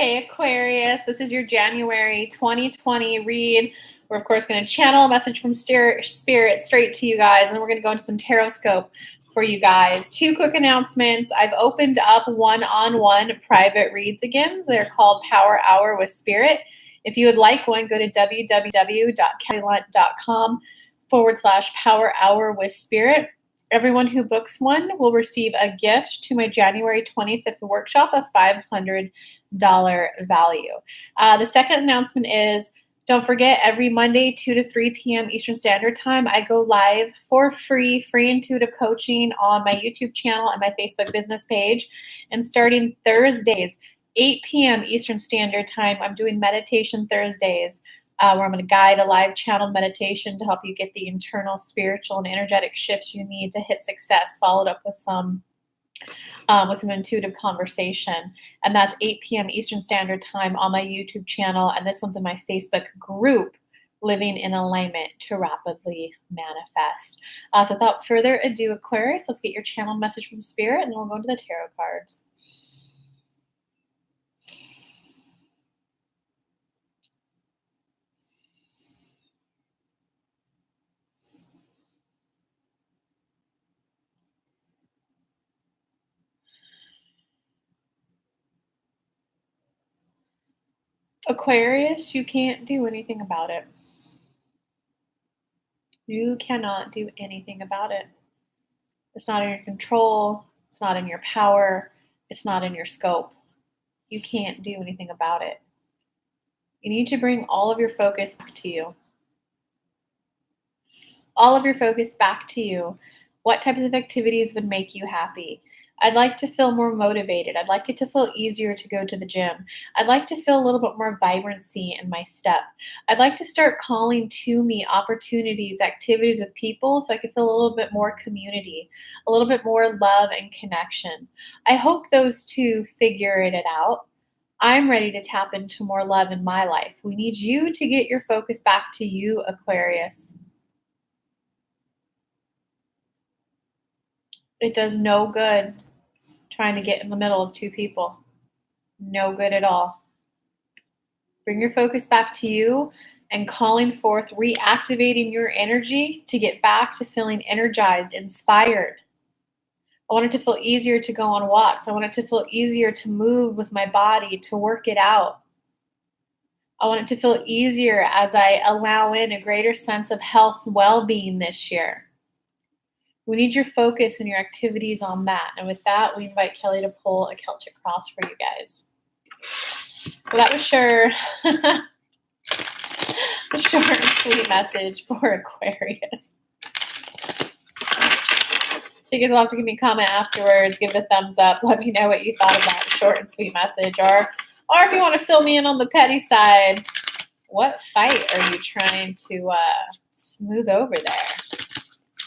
Hey Aquarius, this is your January 2020 read. We're of course going to channel a message from Spirit straight to you guys, and then we're going to go into some horoscope for you guys. Two quick announcements. I've opened up one-on-one private reads again. So they're called Power Hour with Spirit. If you would like one, go to www.kellylunt.com/Power Hour with Spirit. Everyone who books one will receive a gift to my January 25th workshop of $500 value. The second announcement is, don't forget, every Monday, 2 to 3 p.m. Eastern Standard Time, I go live for free intuitive coaching on my YouTube channel and my Facebook business page. And starting Thursdays, 8 p.m. Eastern Standard Time, I'm doing Meditation Thursdays, where I'm going to guide a live channel meditation to help you get the internal spiritual and energetic shifts you need to hit success, followed up with some intuitive conversation. And that's 8 p.m. Eastern Standard Time on my YouTube channel. And this one's in my Facebook group, Living in Alignment to Rapidly Manifest. So without further ado, Aquarius, let's get your channel message from Spirit, and then we'll go into the tarot cards. Aquarius, you can't do anything about it. You cannot do anything about it. It's not in your control. It's not in your power. It's not in your scope. You can't do anything about it. You need to bring all of your focus back to you. All of your focus back to you. What types of activities would make you happy? I'd like to feel more motivated. I'd like it to feel easier to go to the gym. I'd like to feel a little bit more vibrancy in my step. I'd like to start calling to me opportunities, activities with people so I could feel a little bit more community, a little bit more love and connection. I hope those two figure it out. I'm ready to tap into more love in my life. We need you to get your focus back to you, Aquarius. It does no good trying to get in the middle of two people. No good at all. Bring your focus back to you and calling forth, reactivating your energy to get back to feeling energized, inspired. I want it to feel easier to go on walks. I want it to feel easier to move with my body, to work it out. I want it to feel easier as I allow in a greater sense of health and well-being this year. We need your focus and your activities on that. And with that, we invite Kelly to pull a Celtic cross for you guys. Well, that was sure a short and sweet message for Aquarius. So you guys will have to give me a comment afterwards, give it a thumbs up, let me know what you thought of that short and sweet message. Or if you want to fill me in on the petty side, what fight are you trying to smooth over there?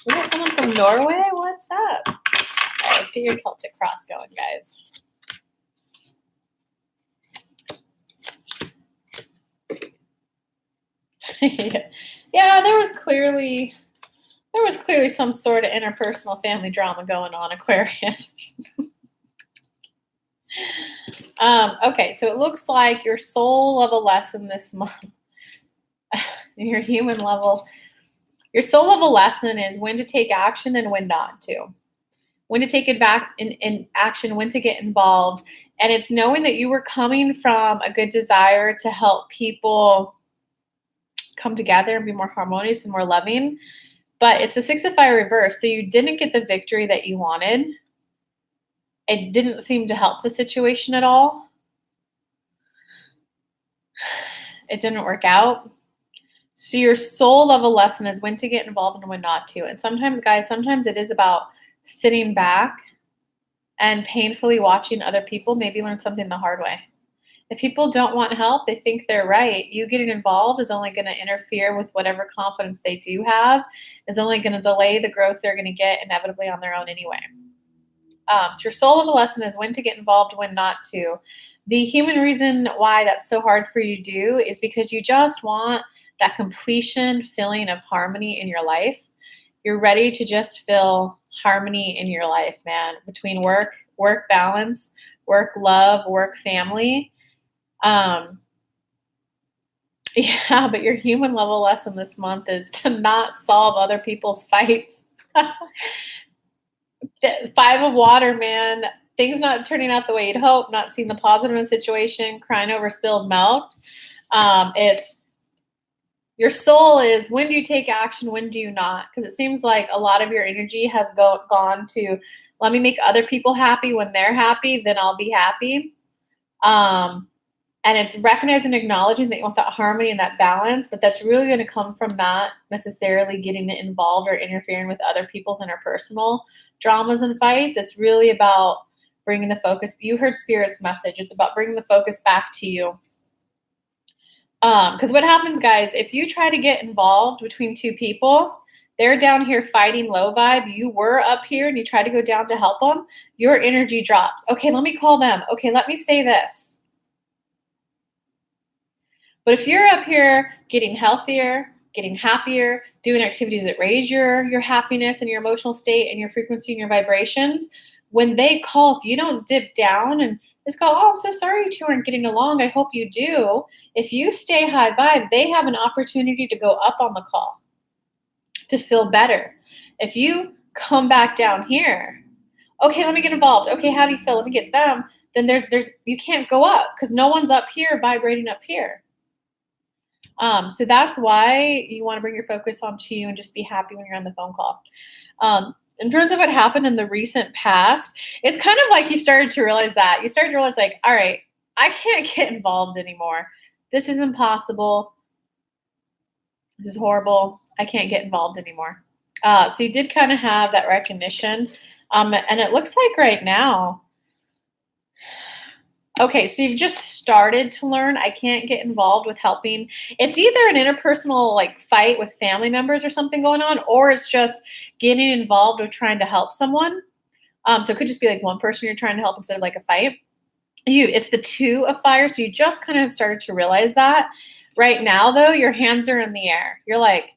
We got someone from Norway? What's up? All right, let's get your Celtic cross going, guys. Yeah, there was clearly some sort of interpersonal family drama going on, Aquarius. Okay, so it looks like your soul level lesson this month, your human level. Your soul level lesson is when to take action and when not to. When to take it back in action, when to get involved. And it's knowing that you were coming from a good desire to help people come together and be more harmonious and more loving. But it's the 6 of Fire reverse. So you didn't get the victory that you wanted. It didn't seem to help the situation at all. It didn't work out. So your soul level lesson is when to get involved and when not to. And sometimes, guys, it is about sitting back and painfully watching other people maybe learn something the hard way. If people don't want help, they think they're right, you getting involved is only going to interfere with whatever confidence they do have, is only going to delay the growth they're going to get inevitably on their own anyway. So your soul level lesson is when to get involved, when not to. The human reason why that's so hard for you to do is because you just want that completion feeling of harmony in your life. You're ready to just feel harmony in your life, man, between work balance, work love, work family. Yeah, but your human level lesson this month is to not solve other people's fights. Five of water, man. Things not turning out the way you'd hope, not seeing the positive in a situation, crying over spilled milk. It's your soul is, when do you take action? When do you not? Because it seems like a lot of your energy has gone to, let me make other people happy. When they're happy, then I'll be happy. And it's recognizing and acknowledging that you want that harmony and that balance, but that's really going to come from not necessarily getting involved or interfering with other people's interpersonal dramas and fights. It's really about bringing the focus. You heard Spirit's message. It's about bringing the focus back to you. Because what happens, guys, if you try to get involved between two people, they're down here fighting low vibe, you were up here and you try to go down to help them, your energy drops. Okay, let me call them. Okay, let me say this. But if you're up here getting healthier, getting happier, doing activities that raise your happiness and your emotional state and your frequency and your vibrations, when they call, if you don't dip down and just go, oh, I'm so sorry you two aren't getting along, I hope you do. If you stay high vibe, they have an opportunity to go up on the call, to feel better. If you come back down here, okay, let me get involved. Okay, how do you feel? Let me get them. Then there's you can't go up because no one's up here vibrating up here. So that's why you want to bring your focus onto you and just be happy when you're on the phone call. In terms of what happened in the recent past, it's kind of like you've started to realize that. You started to realize, like, all right, I can't get involved anymore. This is impossible. This is horrible. I can't get involved anymore. So you did kind of have that recognition. And it looks like right now, okay, so you've just started to learn I can't get involved with helping. It's either an interpersonal like fight with family members or something going on, or it's just getting involved with trying to help someone. So it could just be like one person you're trying to help instead of like a fight. It's the two of fire, so you just kind of started to realize that. Right now, though, your hands are in the air. You're like,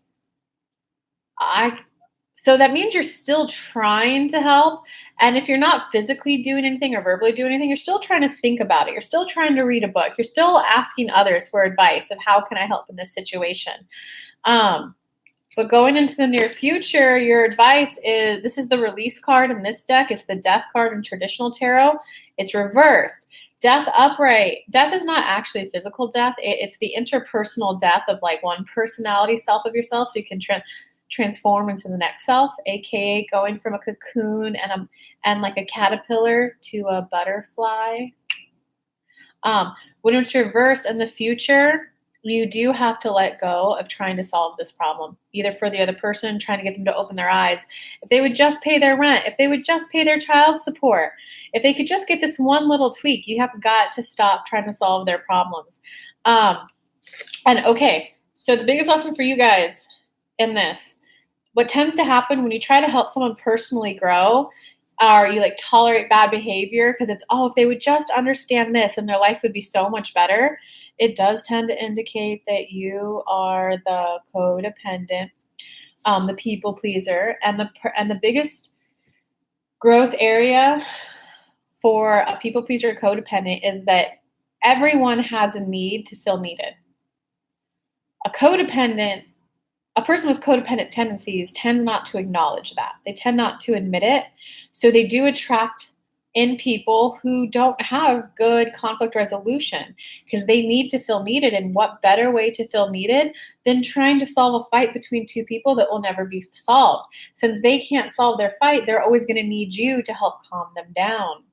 so that means you're still trying to help. And if you're not physically doing anything or verbally doing anything, you're still trying to think about it. You're still trying to read a book. You're still asking others for advice of how can I help in this situation. But going into the near future, your advice is, this is the release card in this deck. It's the death card in traditional tarot. It's reversed. Death upright. Death is not actually physical death. It's the interpersonal death of like one personality self of yourself, so you can transform into the next self, aka going from a cocoon and like a caterpillar to a butterfly. When it's reversed in the future, you do have to let go of trying to solve this problem, either for the other person, trying to get them to open their eyes. If they would just pay their rent, if they would just pay their child support, if they could just get this one little tweak, you have got to stop trying to solve their problems. And okay, so the biggest lesson for you guys in this, what tends to happen when you try to help someone personally grow, or you like tolerate bad behavior because it's, oh, if they would just understand this and their life would be so much better, it does tend to indicate that you are the codependent, the people pleaser, and the biggest growth area for a people pleaser or codependent is that everyone has a need to feel needed. A person with codependent tendencies tends not to acknowledge that. They tend not to admit it. So they do attract in people who don't have good conflict resolution because they need to feel needed. And what better way to feel needed than trying to solve a fight between two people that will never be solved? Since they can't solve their fight, they're always going to need you to help calm them down.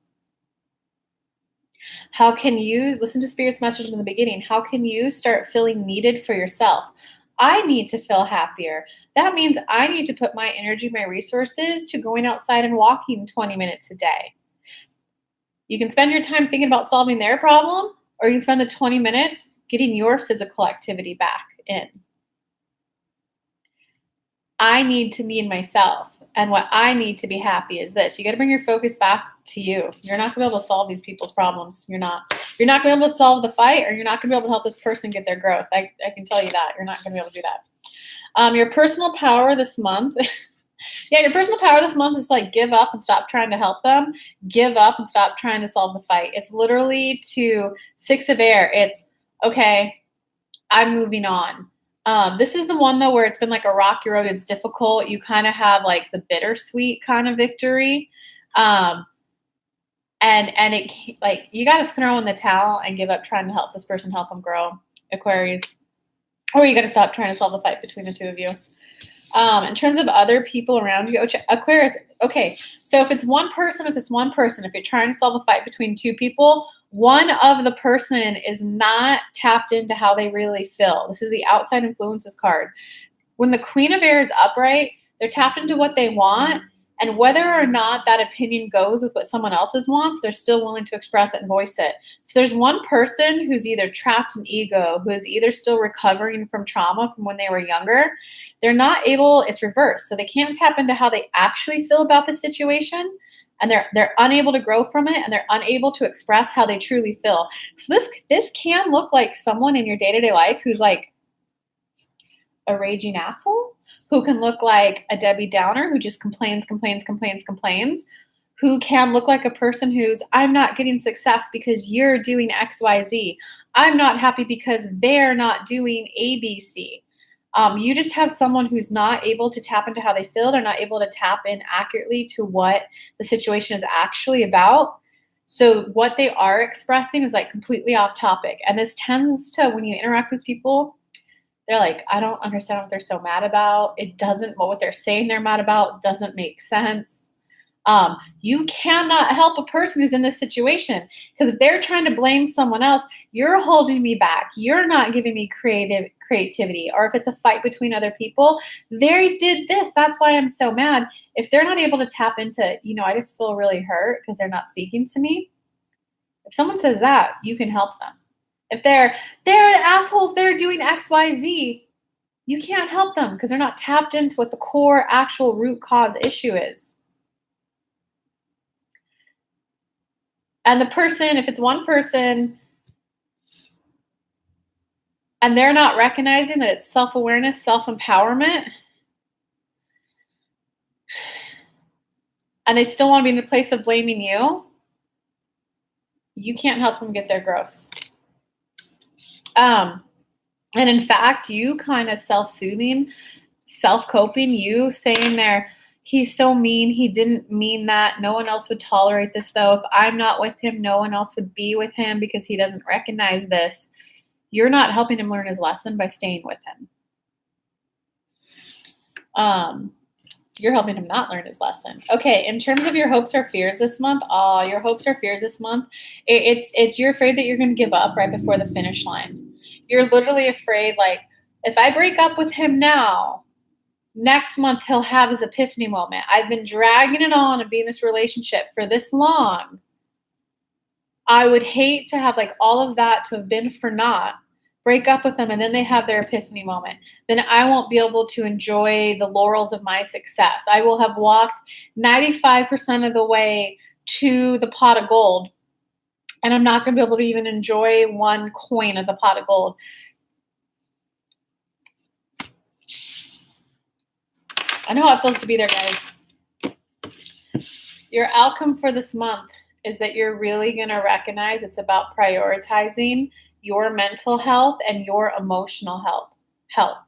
How can you, listen to Spirit's message in the beginning, how can you start feeling needed for yourself? I need to feel happier. That means I need to put my energy, my resources to going outside and walking 20 minutes a day. You can spend your time thinking about solving their problem, or you can spend the 20 minutes getting your physical activity back in. I need to need myself. And what I need to be happy is this. You got to bring your focus back to you. You're not going to be able to solve these people's problems. You're not. You're not going to be able to solve the fight, or you're not going to be able to help this person get their growth. I can tell you that. You're not going to be able to do that. Your personal power this month Yeah, your personal power this month is like give up and stop trying to help them. Give up and stop trying to solve the fight. It's literally to Six of Air. It's okay, I'm moving on. This is the one though where it's been like a rocky road. It's difficult. You kind of have like the bittersweet kind of victory. Um, and it like you got to throw in the towel and give up trying to help this person, help them grow, Aquarius, or you got to stop trying to solve the fight between the two of you. In terms of other people around you, Aquarius, okay, so if it's one person, if it's one person, if you're trying to solve a fight between two people, one of the person is not tapped into how they really feel. This is the outside influences card. When the Queen of Air is upright, they're tapped into what they want, and whether or not that opinion goes with what someone else's wants, they're still willing to express it and voice it. So there's one person who's either trapped in ego, who is either still recovering from trauma from when they were younger. They're not able, it's reversed. So they can't tap into how they actually feel about the situation, and they're unable to grow from it, and they're unable to express how they truly feel. So this can look like someone in your day-to-day life who's like a raging asshole, who can look like a Debbie Downer who just complains, who can look like a person who's, I'm not getting success because you're doing XYZ. I'm not happy because they're not doing ABC. You just have someone who's not able to tap into how they feel. They're not able to tap in accurately to what the situation is actually about. So what they are expressing is like completely off topic. And this tends to, when you interact with people, they're like, I don't understand what they're so mad about. It doesn't, what they're saying they're mad about doesn't make sense. You cannot help a person who's in this situation, because if they're trying to blame someone else, you're holding me back. You're not giving me creativity. Or if it's a fight between other people, they did this. That's why I'm so mad. If they're not able to tap into, I just feel really hurt because they're not speaking to me. If someone says that, you can help them. If they're assholes, they're doing XYZ, you can't help them because they're not tapped into what the core actual root cause issue is. And the person, if it's one person and they're not recognizing that it's self-awareness, self-empowerment, and they still want to be in the place of blaming you can't help them get their growth. And in fact, you kind of self-soothing, self-coping, you saying there, he's so mean, he didn't mean that, no one else would tolerate this though. If I'm not with him, no one else would be with him because he doesn't recognize this. You're not helping him learn his lesson by staying with him. You're helping him not learn his lesson. Okay, in terms of your hopes or fears this month, your hopes or fears this month, it's you're afraid that you're going to give up right before the finish line. You're literally afraid, like, if I break up with him now, next month he'll have his epiphany moment. I've been dragging it on and be in this relationship for this long. I would hate to have like all of that to have been for naught. Break up with them and then they have their epiphany moment. Then I won't be able to enjoy the laurels of my success. I will have walked 95% of the way to the pot of gold, and I'm not going to be able to even enjoy one coin of the pot of gold. I know how it feels to be there, guys. Your outcome for this month is that you're really going to recognize it's about prioritizing your mental health and your emotional health.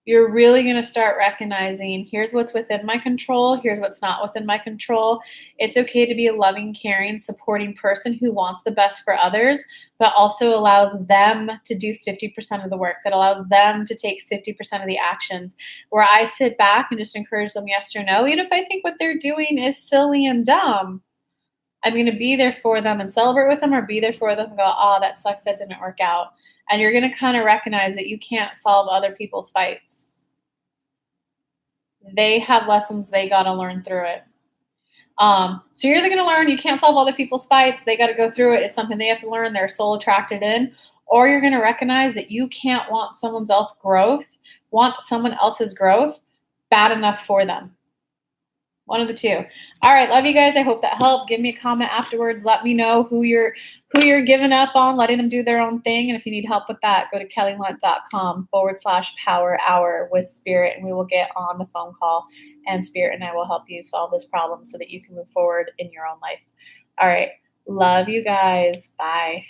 You're really going to start recognizing, here's what's within my control, here's what's not within my control. It's okay to be a loving, caring, supporting person who wants the best for others, but also allows them to do 50% of the work, that allows them to take 50% of the actions, where I sit back and just encourage them yes or no. Even if I think what they're doing is silly and dumb, I'm going to be there for them and celebrate with them, or be there for them and go, oh, that sucks, that didn't work out. And you're going to kind of recognize that you can't solve other people's fights. They have lessons they got to learn through it. So you're either going to learn you can't solve other people's fights. They got to go through it. It's something they have to learn. They're soul attracted in. Or you're going to recognize that you can't want someone else's growth bad enough for them. One of the two. All right, love you guys. I hope that helped. Give me a comment afterwards. Let me know who you're giving up on, letting them do their own thing. And if you need help with that, go to kellylunt.com/power hour with Spirit, and we will get on the phone call, and Spirit and I will help you solve this problem so that you can move forward in your own life. All right. Love you guys. Bye.